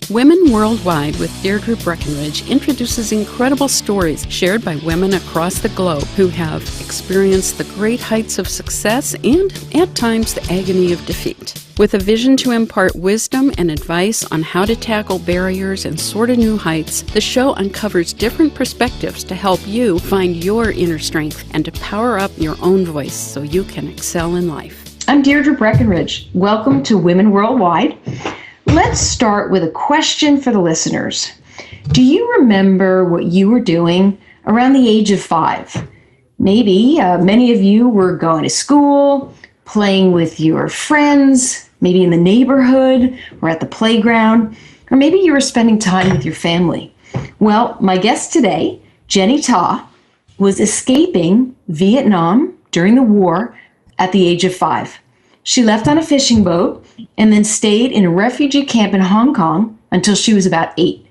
Women Worldwide with Deirdre Breakenridge introduces incredible stories shared by women across the globe who have experienced the great heights of success and, at times, the agony of defeat. With a vision to impart wisdom and advice on how to tackle barriers and soar to new heights, the show uncovers different perspectives to help you find your inner strength and to power up your own voice so you can excel in life. I'm Deirdre Breakenridge. Welcome to Women Worldwide. Let's start with a question for the listeners. Do you remember what you were doing around the age of 5? Maybe many of you were going to school, playing with your friends, maybe in the neighborhood or at the playground, or maybe you were spending time with your family. Well, my guest today, Jenny Ta, was escaping Vietnam during the war at the age of 5. She left on a fishing boat and then stayed in a refugee camp in Hong Kong until she was about 8.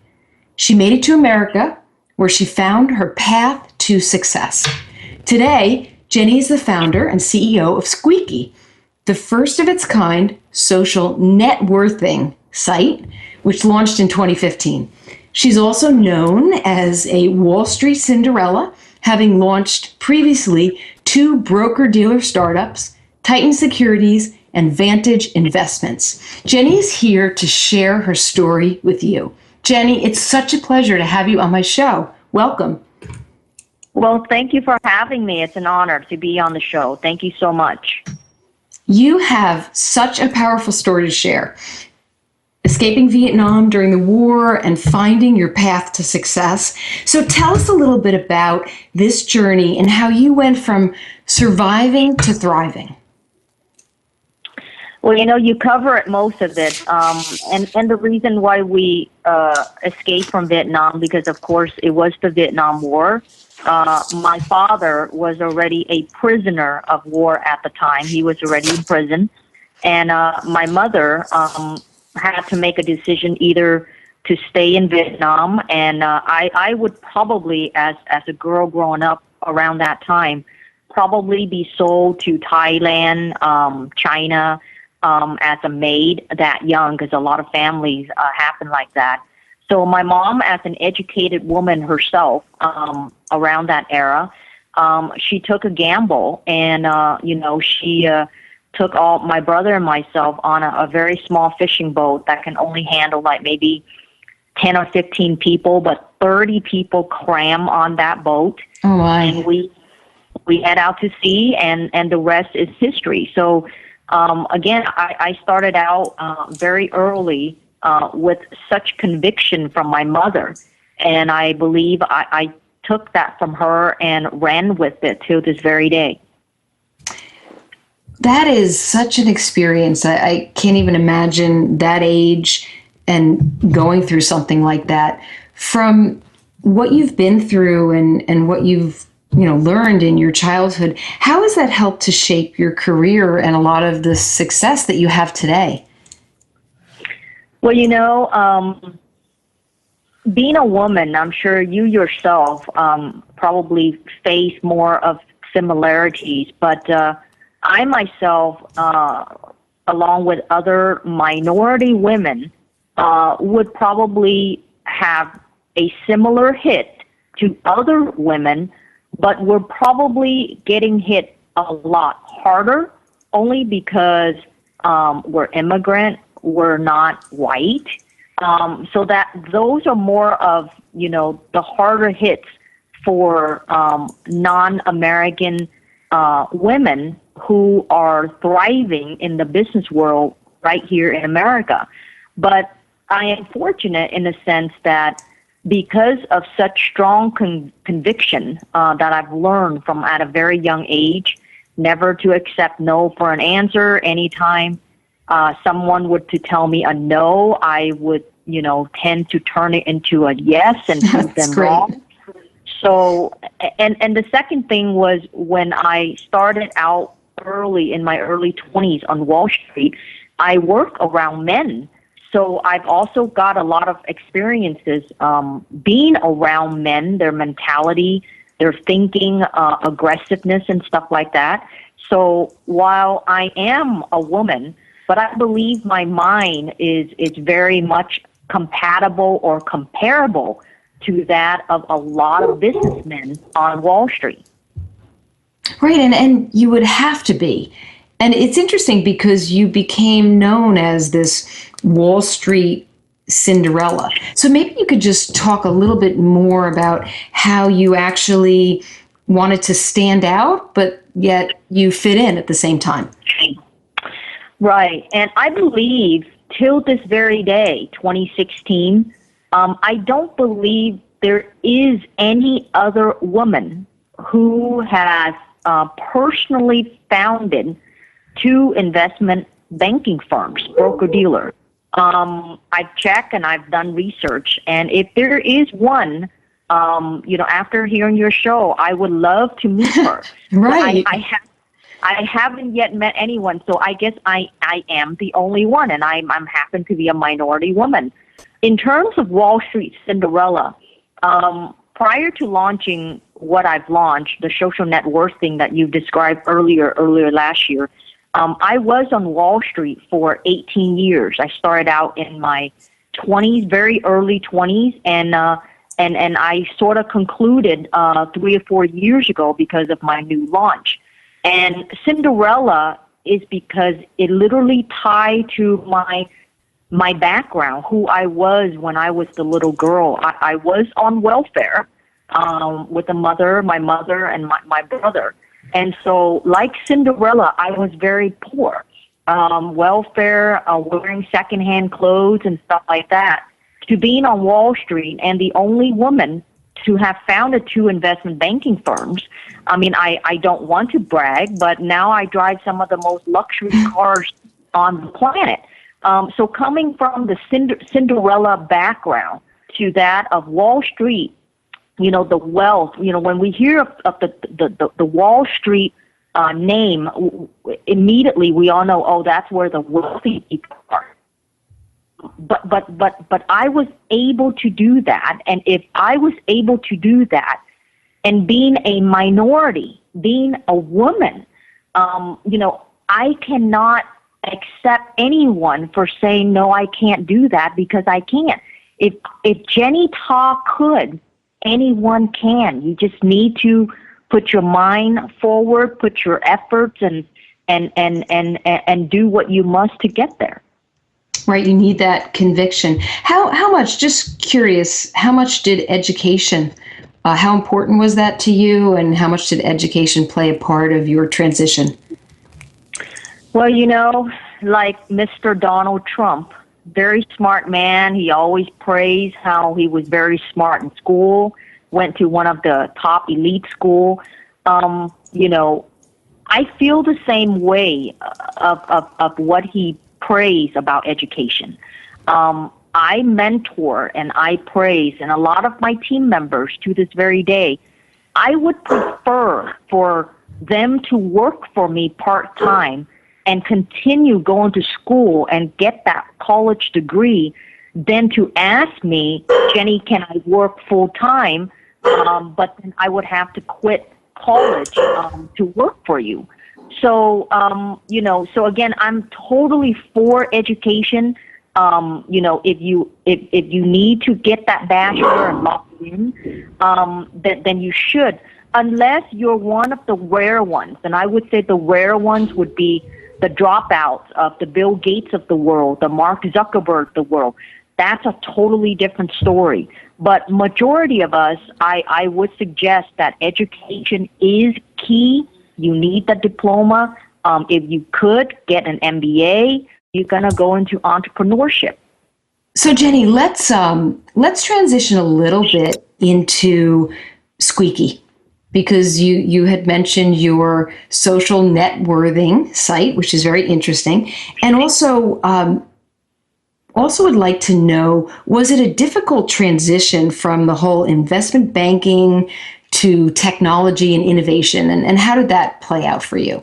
She made it to America, where she found her path to success. Today, Jenny is the founder and CEO of Squeaky, the first of its kind social net worthing site, which launched in 2015. She's also known as a Wall Street Cinderella, having launched previously 2 broker-dealer startups, Titan Securities, and Vantage Investments. Jenny is here to share her story with you. Jenny, it's such a pleasure to have you on my show. Welcome. Well, thank you for having me. It's an honor to be on the show. Thank you so much. You have such a powerful story to share. Escaping Vietnam during the war and finding your path to success. So tell us a little bit about this journey and how you went from surviving to thriving. Well, you cover most of it. And the reason why we escaped from Vietnam, because, of course, it was the Vietnam War. My father was already a prisoner of war at the time. He was already in prison. And my mother had to make a decision either to stay in Vietnam. And I would probably, as a girl growing up around that time, probably be sold to Thailand, China, as a maid that young, because a lot of families happen like that. So my mom, as an educated woman herself, around that era, she took a gamble, and she took all my brother and myself on a very small fishing boat that can only handle like maybe 10 or 15 people, but 30 people cram on that boat. Oh my! And we head out to sea, and the rest is history. So. Again, I started out very early with such conviction from my mother, and I believe I took that from her and ran with it till this very day. That is such an experience. I can't even imagine that age and going through something like that. From what you've been through and what you've learned in your childhood, how has that helped to shape your career and a lot of the success that you have today? Well, being a woman, I'm sure you yourself probably face more of similarities, but I myself, along with other minority women, would probably have a similar hit to other women, but we're probably getting hit a lot harder only because we're immigrant, we're not white. So that those are more of, the harder hits for non-American women who are thriving in the business world right here in America. But I am fortunate in the sense that because of such strong conviction that I've learned from at a very young age, never to accept no for an answer. Anytime someone would to tell me a no, I would, tend to turn it into a yes and prove them wrong. So, and the second thing was when I started out early in my early 20s on Wall Street, I worked around men. So I've also got a lot of experiences being around men, their mentality, their thinking, aggressiveness, and stuff like that. So while I am a woman, but I believe my mind is very much compatible or comparable to that of a lot of businessmen on Wall Street. Right, and you would have to be. And it's interesting because you became known as this Wall Street Cinderella. So maybe you could just talk a little bit more about how you actually wanted to stand out, but yet you fit in at the same time. Right. And I believe till this very day, 2016, I don't believe there is any other woman who has personally founded 2 investment banking firms, broker-dealer. I've checked and I've done research, and if there is one, after hearing your show, I would love to meet her. Right. I haven't yet met anyone, so I guess I am the only one, and I'm happen to be a minority woman. In terms of Wall Street Cinderella, prior to launching what I've launched, the social net worth thing that you described earlier last year, I was on Wall Street for 18 years. I started out in my 20s, very early 20s, and I sort of concluded 3 or 4 years ago because of my new launch. And Cinderella is because it literally tied to my background, who I was when I was the little girl. I was on welfare with my mother, and my brother. And so, like Cinderella, I was very poor. Welfare, wearing secondhand clothes and stuff like that, to being on Wall Street and the only woman to have founded 2 investment banking firms. I mean, I don't want to brag, but now I drive some of the most luxury cars on the planet. So coming from the Cinderella background to that of Wall Street, the wealth, when we hear of the Wall Street name, immediately we all know, oh, that's where the wealthy people are. But I was able to do that, and if I was able to do that, and being a minority, being a woman, I cannot accept anyone for saying, no, I can't do that, because I can't. If Jenny Ta could, anyone can. You just need to put your mind forward, put your efforts, and do what you must to get there. Right, you need that conviction. How much, just curious, how much did education, how important was that to you, and how much did education play a part of your transition? Well, like Mr. Donald Trump, very smart man. He always praised how he was very smart in school, went to one of the top elite school. I feel the same way of what he praise about education. I mentor and I praise, and a lot of my team members to this very day, I would prefer for them to work for me part-time and continue going to school and get that college degree than to ask me, Jenny, can I work full-time? But then I would have to quit college to work for you. So, so again, I'm totally for education. If you need to get that bachelor and lock it in, then you should, unless you're one of the rare ones. And I would say the rare ones would be the dropouts of the Bill Gates of the world, the Mark Zuckerberg of the world. That's a totally different story. But majority of us, I would suggest that education is key. You need the diploma. If you could get an MBA, you're gonna go into entrepreneurship. So Jenny, let's transition a little bit into Squeaky, because you had mentioned your social networking site, which is very interesting, and also would like to know, was it a difficult transition from the whole investment banking to technology and innovation, and how did that play out for you?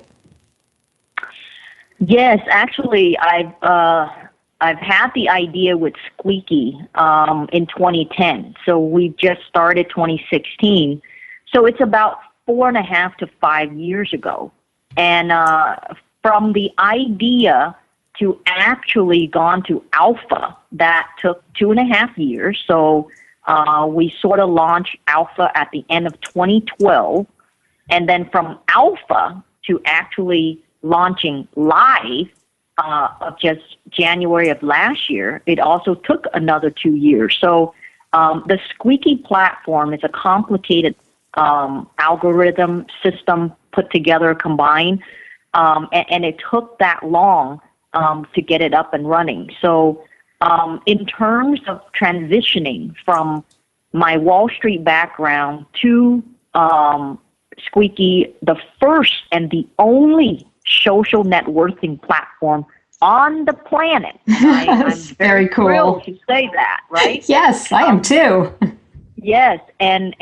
Yes, actually, I've had the idea with Squeaky in 2010. So we just started 2016. So it's about 4.5 to 5 years ago. And from the idea to actually gone to alpha, that took 2.5 years. So we sort of launched alpha at the end of 2012. And then from alpha to actually launching live of just January of last year, it also took another 2 years. So the Squeaky platform is a complicated algorithm system put together, combined, and it took that long to get it up and running. So in terms of transitioning from my Wall Street background to Squeaky, the first and the only social networking platform on the planet. I'm very cool. Thrilled to say that, right? Yes, I am too. Yes, and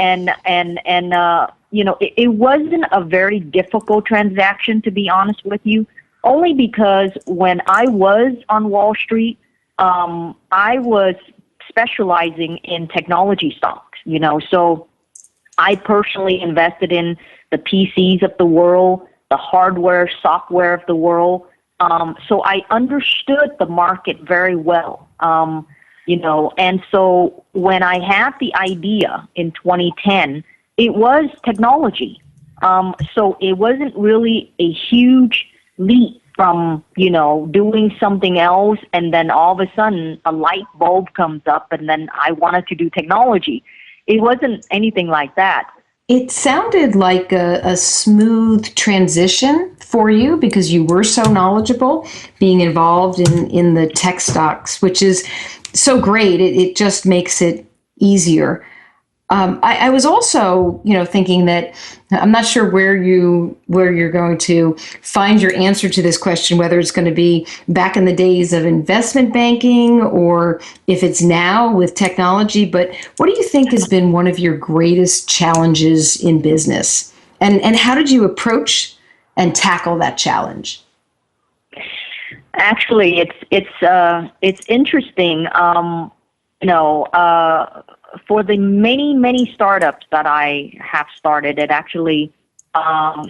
you know, it wasn't a very difficult transaction, to be honest with you, only because when I was on Wall Street, I was specializing in technology stocks, you know, so I personally invested in the PCs of the world, the hardware, software of the world. So I understood the market very well, you know, and so when I had the idea in 2010, it was technology. So it wasn't really a huge leap from, you know, doing something else and then all of a sudden a light bulb comes up and then I wanted to do technology. It wasn't anything like that. It sounded like a smooth transition for you because you were so knowledgeable being involved in the tech stocks, which is so great. It just makes it easier. I was also, you know, thinking that I'm not sure where you're going to find your answer to this question, whether it's going to be back in the days of investment banking or if it's now with technology. But what do you think has been one of your greatest challenges in business, and how did you approach and tackle that challenge? Actually, it's interesting. You know. For the many startups that I have started, it actually,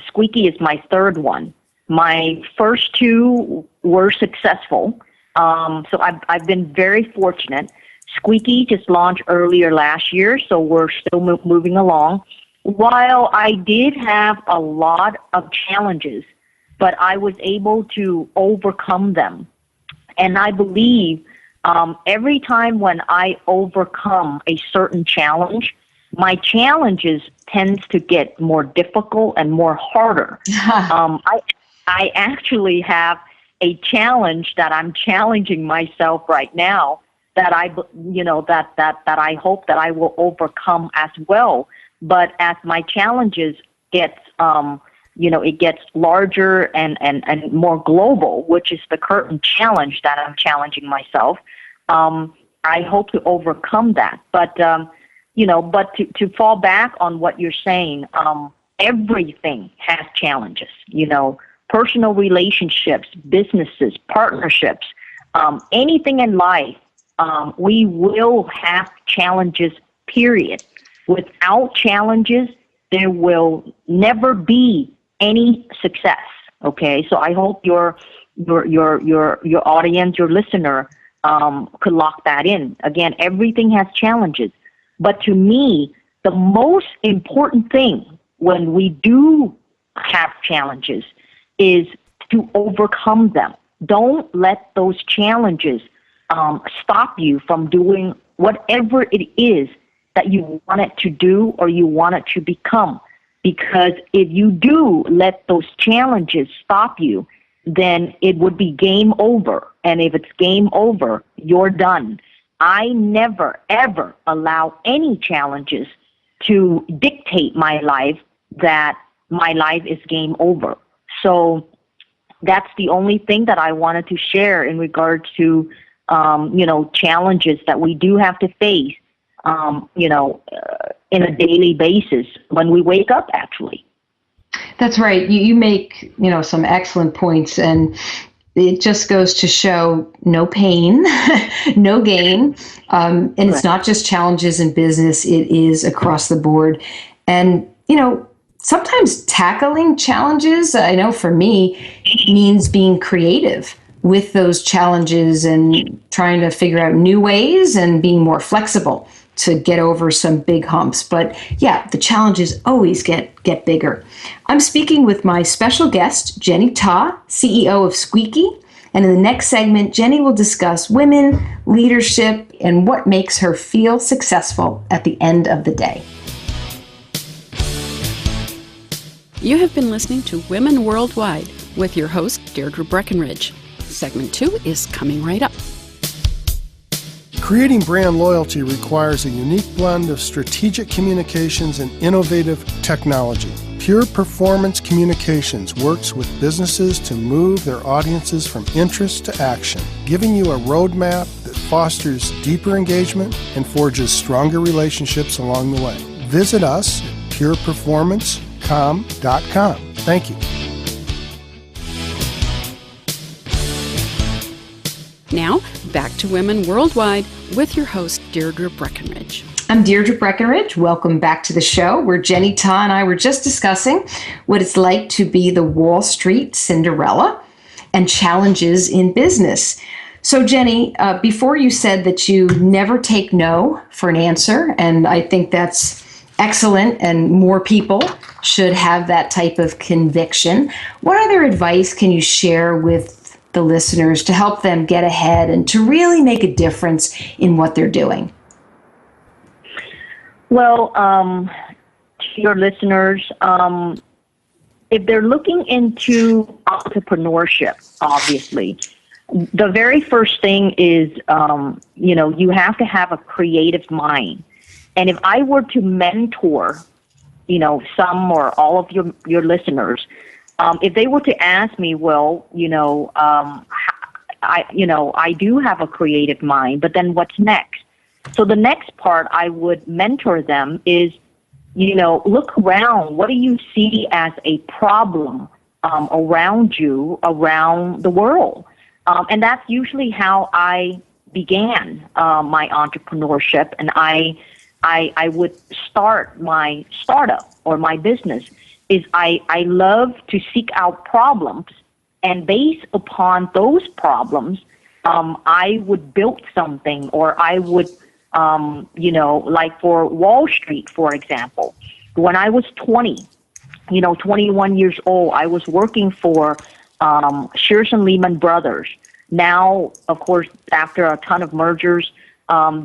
Squeaky is my third one. My first two were successful. So I've been very fortunate. Squeaky just launched earlier last year, so we're still moving along. While I did have a lot of challenges, but I was able to overcome them. And I believe every time when I overcome a certain challenge, my challenges tends to get more difficult and more harder. I actually have a challenge that I'm challenging myself right now that I hope that I will overcome as well. But as my challenges gets, it gets larger and more global, which is the current challenge that I'm challenging myself. I hope to overcome that. But, but to fall back on what you're saying, everything has challenges, personal relationships, businesses, partnerships, anything in life. We will have challenges, period. Without challenges, there will never be any success. Okay, so I hope your audience, your listener, could lock that in. Again, everything has challenges, but to me, the most important thing when we do have challenges is to overcome them. Don't let those challenges stop you from doing whatever it is that you want it to do or you want it to become. Because if you do let those challenges stop you, then it would be game over. And if it's game over, you're done. I never, ever allow any challenges to dictate my life that my life is game over. So that's the only thing that I wanted to share in regards to, challenges that we do have to face, in a daily basis when we wake up, actually. That's right. You make, some excellent points, and it just goes to show no pain, no gain. And it's not just challenges in business, it is across the board. And, sometimes tackling challenges, I know for me, means being creative. with those challenges and trying to figure out new ways and being more flexible to get over some big humps. But yeah, the challenges always get bigger. I'm speaking with my special guest, Jenny Ta, CEO of Squeaky. And in the next segment, Jenny will discuss women, leadership, and what makes her feel successful at the end of the day. You have been listening to Women Worldwide with your host, Deirdre Breakenridge. Segment 2 is coming right up. Creating brand loyalty requires a unique blend of strategic communications and innovative technology. Pure Performance Communications works with businesses to move their audiences from interest to action, giving you a roadmap that fosters deeper engagement and forges stronger relationships along the way. Visit us at pureperformancecom.com. Thank you. Now, back to Women Worldwide with your host, Deirdre Breakenridge. I'm Deirdre Breakenridge. Welcome back to the show, where Jenny Ta and I were just discussing what it's like to be the Wall Street Cinderella and challenges in business. So, Jenny, before you said that you never take no for an answer, and I think that's excellent, and more people should have that type of conviction. What other advice can you share with the listeners to help them get ahead and to really make a difference in what they're doing? Well, to your listeners, if they're looking into entrepreneurship, obviously, the very first thing is, you have to have a creative mind. And if I were to mentor, some or all of your listeners, if they were to ask me, I do have a creative mind, but then what's next? So the next part I would mentor them is, look around. What do you see as a problem around you, around the world? And that's usually how I began my entrepreneurship. And I would start my startup or my business. Is I love to seek out problems, and based upon those problems, I would build something, or I would, like for Wall Street, for example. When I was 21 years old, I was working for Shears and Lehman Brothers. Now, of course, after a ton of mergers,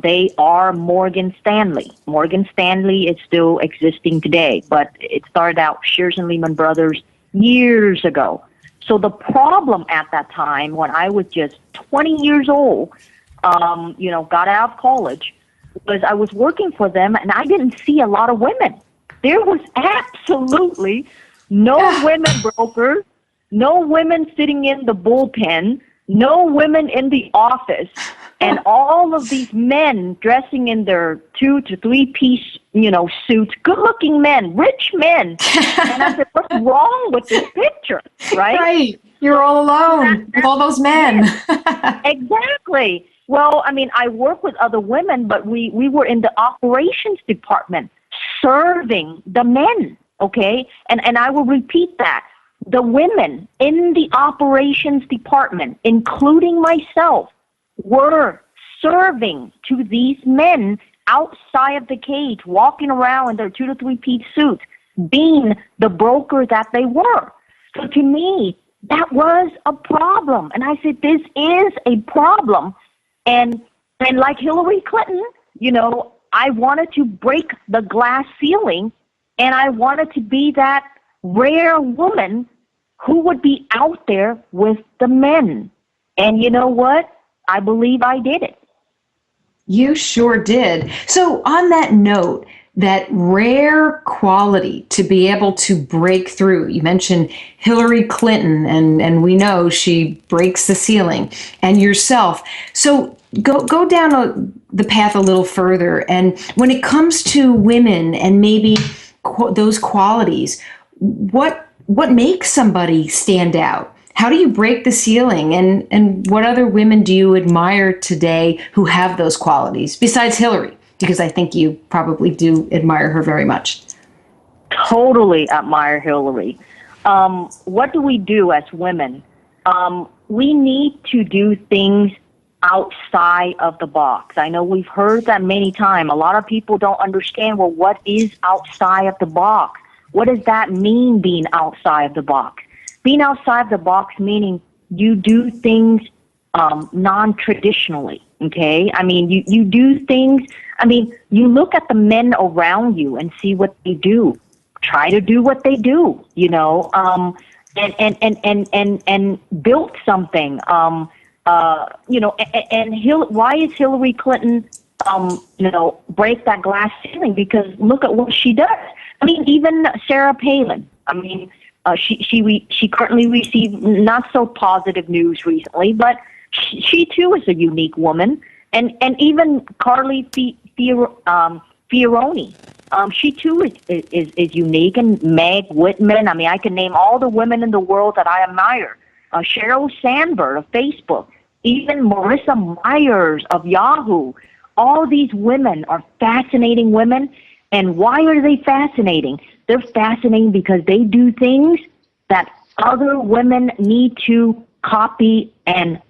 they are Morgan Stanley. Morgan Stanley is still existing today, but it started out Shears and Lehman Brothers years ago. So the problem at that time, when I was just 20 years old, got out of college, was I was working for them, and I didn't see a lot of women. There was absolutely no women brokers, no women sitting in the bullpen, no women in the office, and all of these men dressing in their 2 to 3 piece, suits, good-looking men, rich men. And I said, what's wrong with this picture, right? Right. You're all alone with all those men. Exactly. Well, I work with other women, but we were in the operations department serving the men, okay? And I will repeat that. The women in the operations department, including myself, were serving to these men outside of the cage, walking around in their 2 to 3 piece suits, being the broker that they were. So to me, that was a problem. And I said, this is a problem. And like Hillary Clinton, I wanted to break the glass ceiling, and I wanted to be that rare woman who would be out there with the men. And you know what? I believe I did it. You sure did. So on that note, that rare quality to be able to break through, you mentioned Hillary Clinton, and we know she breaks the ceiling, and yourself. So go down the path a little further. And when it comes to women and maybe those qualities, what makes somebody stand out? How do you break the ceiling? And what other women do you admire today who have those qualities besides Hillary? Because I think you probably do admire her very much. Totally admire Hillary. What do we do as women? we need to do things outside of the box. I know we've heard that many times. A lot of people don't understand, well, what is outside of the box? What does that mean, being outside of the box? Being outside of the box meaning you do things non-traditionally, okay? I mean, you do things, I mean, you look at the men around you and see what they do. Try to do what they do, you know, and build something. You know, why is Hillary Clinton, you know, break that glass ceiling? Because look at what she does. I mean, even Sarah Palin. I mean, she currently received not so positive news recently, but she too is a unique woman. And even Carly Fioroni, she too is unique. And Meg Whitman. I mean, I can name all the women in the world that I admire. Sheryl Sandberg of Facebook, even Marissa Myers of Yahoo. All these women are fascinating women. And why are they fascinating? They're fascinating because they do things that other women need to copy, and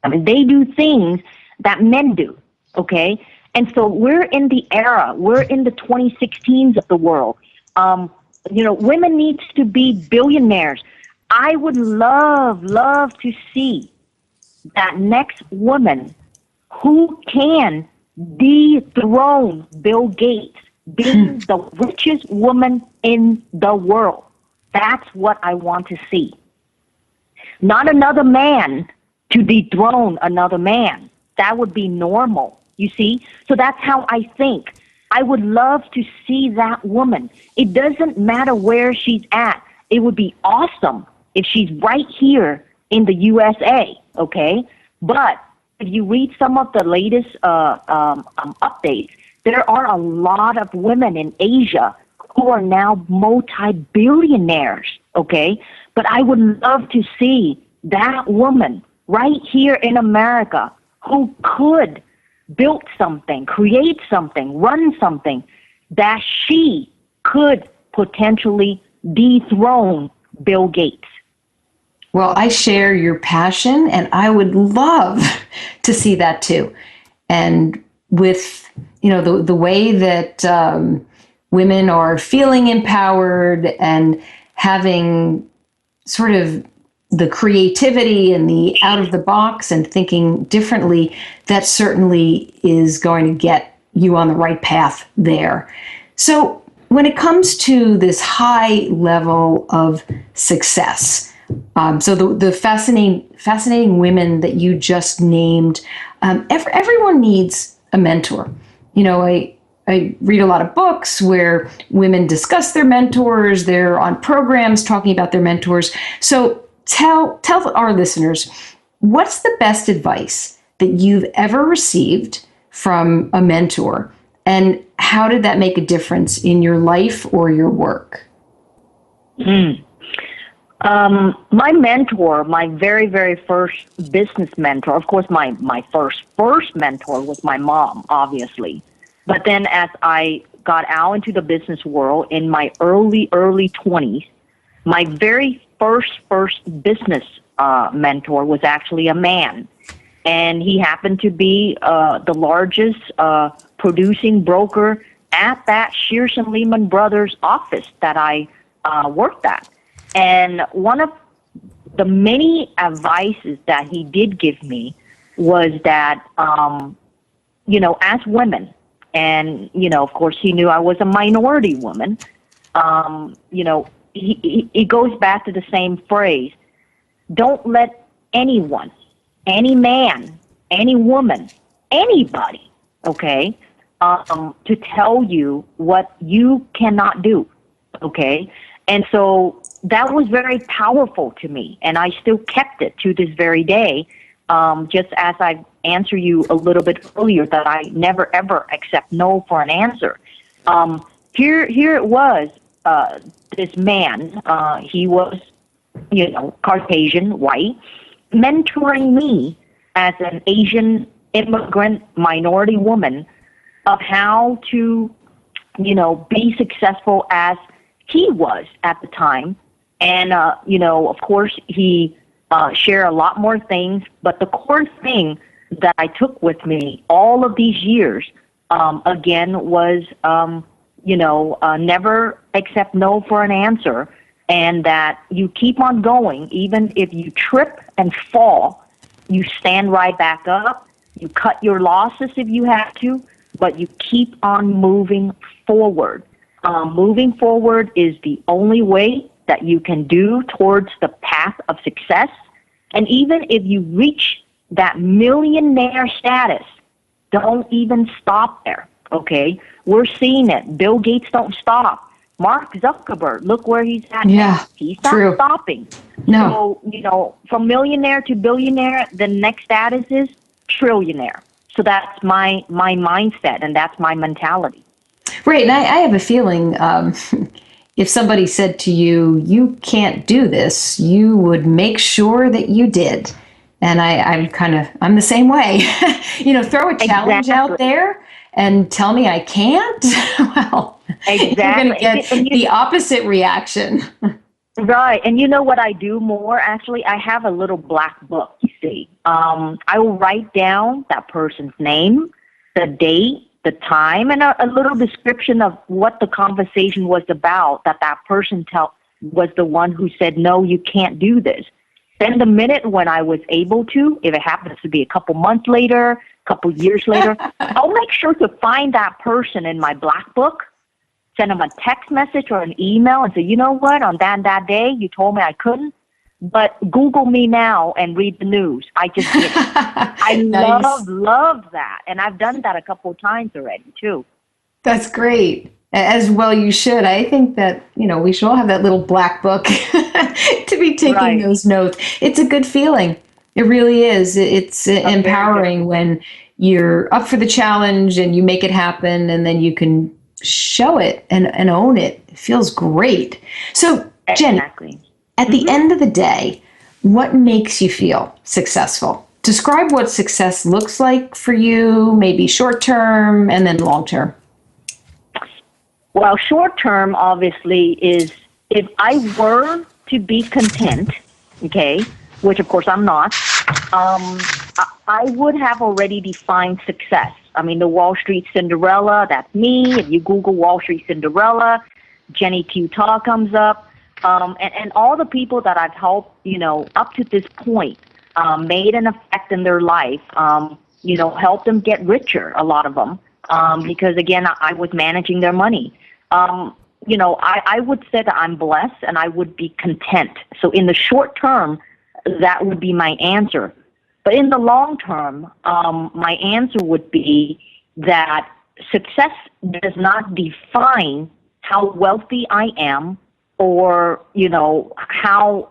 I mean, they do things that men do, okay? And so we're in the era, we're in the 2016s of the world. You know, women needs to be billionaires. I would love to see that next woman who can dethrone Bill Gates, being the richest woman in the world. That's what I want to see. Not another man to dethrone another man. That would be normal, you see? So that's how I think. I would love to see that woman. It doesn't matter where she's at. It would be awesome if she's right here in the USA, okay? But if you read some of the latest updates, there are a lot of women in Asia who are now multi-billionaires, okay? But I would love to see that woman right here in America who could build something, create something, run something, that she could potentially dethrone Bill Gates. Well, I share your passion, and I would love to see that too. And with, you know, the way that women are feeling empowered and having sort of the creativity and the out of the box and thinking differently, that certainly is going to get you on the right path there. So when it comes to this high level of success, so the fascinating women that you just named, everyone needs a mentor. You know, I read a lot of books where women discuss their mentors. They're on programs talking about their mentors. So tell our listeners, what's the best advice that you've ever received from a mentor, and how did that make a difference in your life or your work? My mentor, my very, very first business mentor, of course, my first mentor was my mom, obviously. But then as I got out into the business world in my early 20s, my very first business mentor was actually a man. And he happened to be the largest producing broker at that Shears and Lehman Brothers office that I worked at. And one of the many advices that he did give me was that, you know, as women, and, you know, of course, he knew I was a minority woman, you know, he goes back to the same phrase: don't let anyone, any man, any woman, anybody, okay, to tell you what you cannot do, okay? And so that was very powerful to me, and I still kept it to this very day, just as I answered you a little bit earlier that I never, ever accept no for an answer. Here it was, this man, he was, you know, Caucasian, white, mentoring me as an Asian immigrant minority woman of how to, you know, be successful as he was at the time. And, you know, of course, he share a lot more things. But the core thing that I took with me all of these years, again, was, never accept no for an answer, and that you keep on going. Even if you trip and fall, you stand right back up. You cut your losses if you have to, but you keep on moving forward. Moving forward is the only way that you can do towards the path of success. And even if you reach that millionaire status, don't even stop there, okay? We're seeing it. Bill Gates don't stop. Mark Zuckerberg, look where he's at. Yeah, he's not true. stopping. No. So, from millionaire to billionaire, the next status is trillionaire. So that's my mindset, and that's my mentality. Right, and I have a feeling if somebody said to you, you can't do this, you would make sure that you did. And I'm the same way. Throw a challenge out there and tell me I can't. Well, exactly. You're going to get the opposite reaction. Right. And you know what I do more? Actually, I have a little black book, you see. I will write down that person's name, the date, the time, and a little description of what the conversation was about, that person was the one who said, no, you can't do this. Then the minute when I was able to, if it happens to be a couple months later, a couple years later, I'll make sure to find that person in my black book, send them a text message or an email and say, you know what, on that day, you told me I couldn't, but Google me now and read the news. I just did it. I Nice. love that. And I've done that a couple of times already, too. That's great. As well you should. I think that, we should all have that little black book to be taking those notes. It's a good feeling. It really is. It's empowering when you're up for the challenge and you make it happen, and then you can show it and own it. It feels great. So, Jenny, at the end of the day, what makes you feel successful? Describe what success looks like for you, maybe short term and then long term. Well, short term, obviously, is if I were to be content, okay, which of course I'm not, I would have already defined success. I mean, the Wall Street Cinderella, that's me. If you Google Wall Street Cinderella, Jenny Q comes up. And all the people that I've helped, up to this point, made an effect in their life, helped them get richer, a lot of them, because, again, I was managing their money. I would say that I'm blessed and I would be content. So in the short term, that would be my answer. But in the long term, my answer would be that success does not define how wealthy I am or, how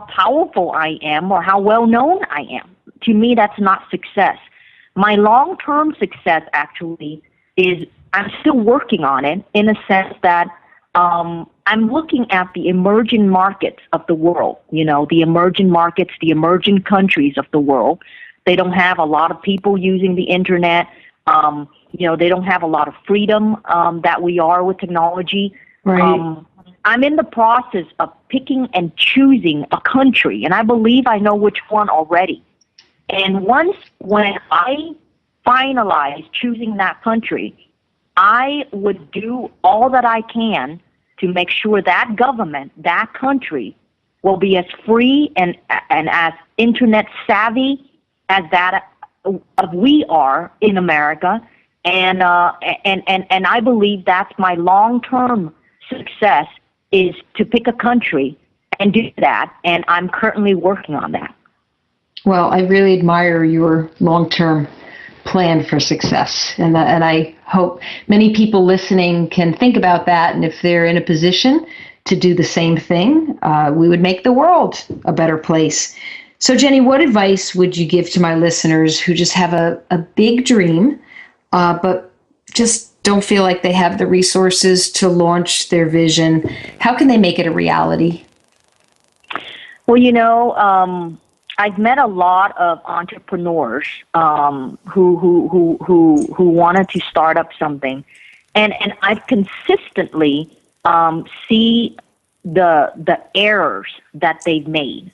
powerful I am or how well known I am. To me, that's not success. My long-term success actually is I'm still working on it in a sense that I'm looking at the emerging markets of the world, the emerging markets, the emerging countries of the world. They don't have a lot of people using the internet. They don't have a lot of freedom that we are with technology. Right. I'm in the process of picking and choosing a country, and I believe I know which one already. And when I finalize choosing that country, I would do all that I can to make sure that government, that country, will be as free and as internet savvy as that we are in America. And I believe that's my long-term success, is to pick a country and do that. And I'm currently working on that. Well, I really admire your long-term plan for success. And I hope many people listening can think about that. And if they're in a position to do the same thing, we would make the world a better place. So, Jenny, what advice would you give to my listeners who just have a big dream, but just don't feel like they have the resources to launch their vision? How can they make it a reality? Well, I've met a lot of entrepreneurs who wanted to start up something, and I've consistently see the errors that they've made.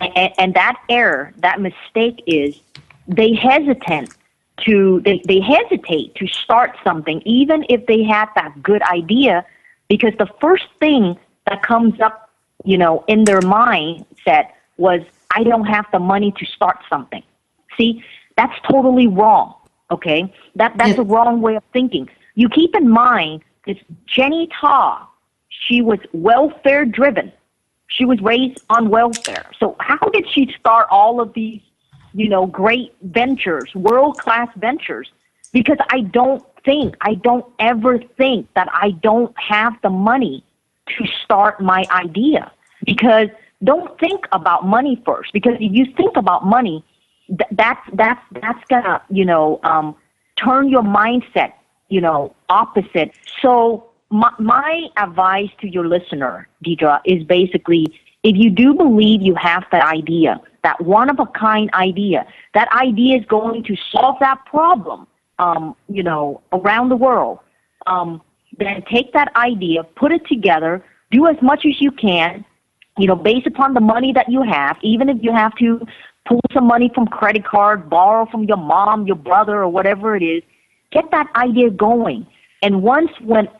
And that error, that mistake is they hesitate to start something, even if they had that good idea, because the first thing that comes up, in their mindset was, I don't have the money to start something. See, that's totally wrong. Okay, that's a wrong way of thinking. You keep in mind this Jenny Ta, she was welfare driven. She was raised on welfare. So how did she start all of these, great ventures, world-class ventures? Because I don't ever think that I don't have the money to start my idea. Because don't think about money first. Because if you think about money, that's gonna, turn your mindset, opposite. So my advice to your listener, Deirdre, is basically, if you do believe you have that idea, that one-of-a-kind idea, that idea is going to solve that problem, around the world, then take that idea, put it together, do as much as you can, based upon the money that you have, even if you have to pull some money from credit card, borrow from your mom, your brother, or whatever it is, get that idea going. And when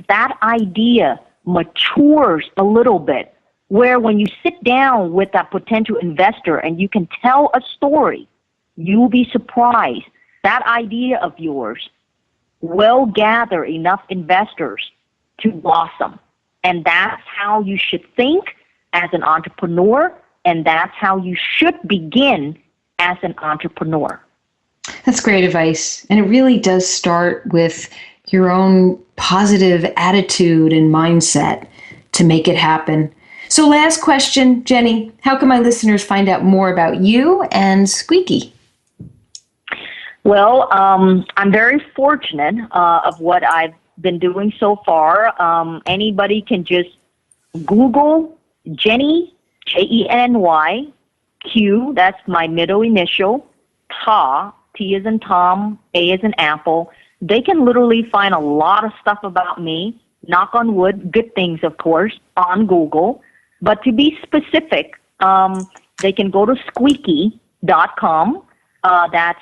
that idea matures a little bit, where when you sit down with that potential investor and you can tell a story, you'll be surprised. That idea of yours will gather enough investors to blossom. And that's how you should think as an entrepreneur, and that's how you should begin as an entrepreneur. That's great advice. And it really does start with your own positive attitude and mindset to make it happen. So last question, Jenny, how can my listeners find out more about you and Squeaky? Well, I'm very fortunate of what I've been doing so far. Anybody can just Google Jenny, Jeny, Q, that's my middle initial, Ta, T as in Tom, A as in Apple. They can literally find a lot of stuff about me, knock on wood, good things, of course, on Google. But to be specific, they can go to squeaky.com. That's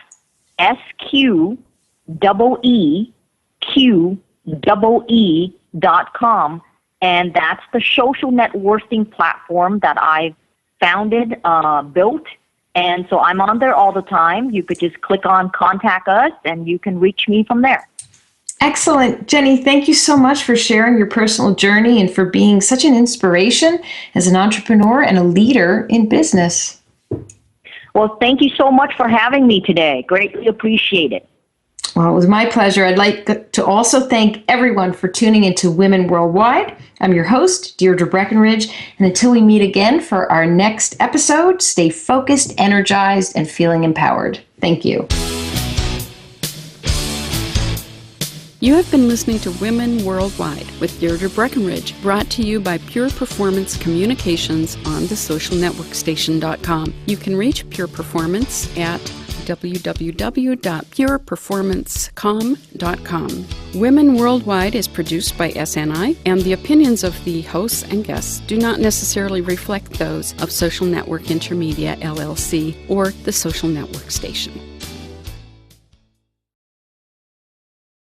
SQEEQEE.com. And that's the social networking platform that I've founded, built. And so I'm on there all the time. You could just click on Contact Us, and you can reach me from there. Excellent. Jenny, thank you so much for sharing your personal journey and for being such an inspiration as an entrepreneur and a leader in business. Well, thank you so much for having me today. Greatly appreciate it. Well, it was my pleasure. I'd like to also thank everyone for tuning into Women Worldwide. I'm your host, Deirdre Breakenridge, and until we meet again for our next episode, stay focused, energized, and feeling empowered. Thank you. You have been listening to Women Worldwide with Deirdre Breakenridge, brought to you by Pure Performance Communications on thesocialnetworkstation.com. You can reach Pure Performance at www.pureperformancecom.com. Women Worldwide is produced by SNI, and the opinions of the hosts and guests do not necessarily reflect those of Social Network Intermedia, LLC, or the Social Network Station.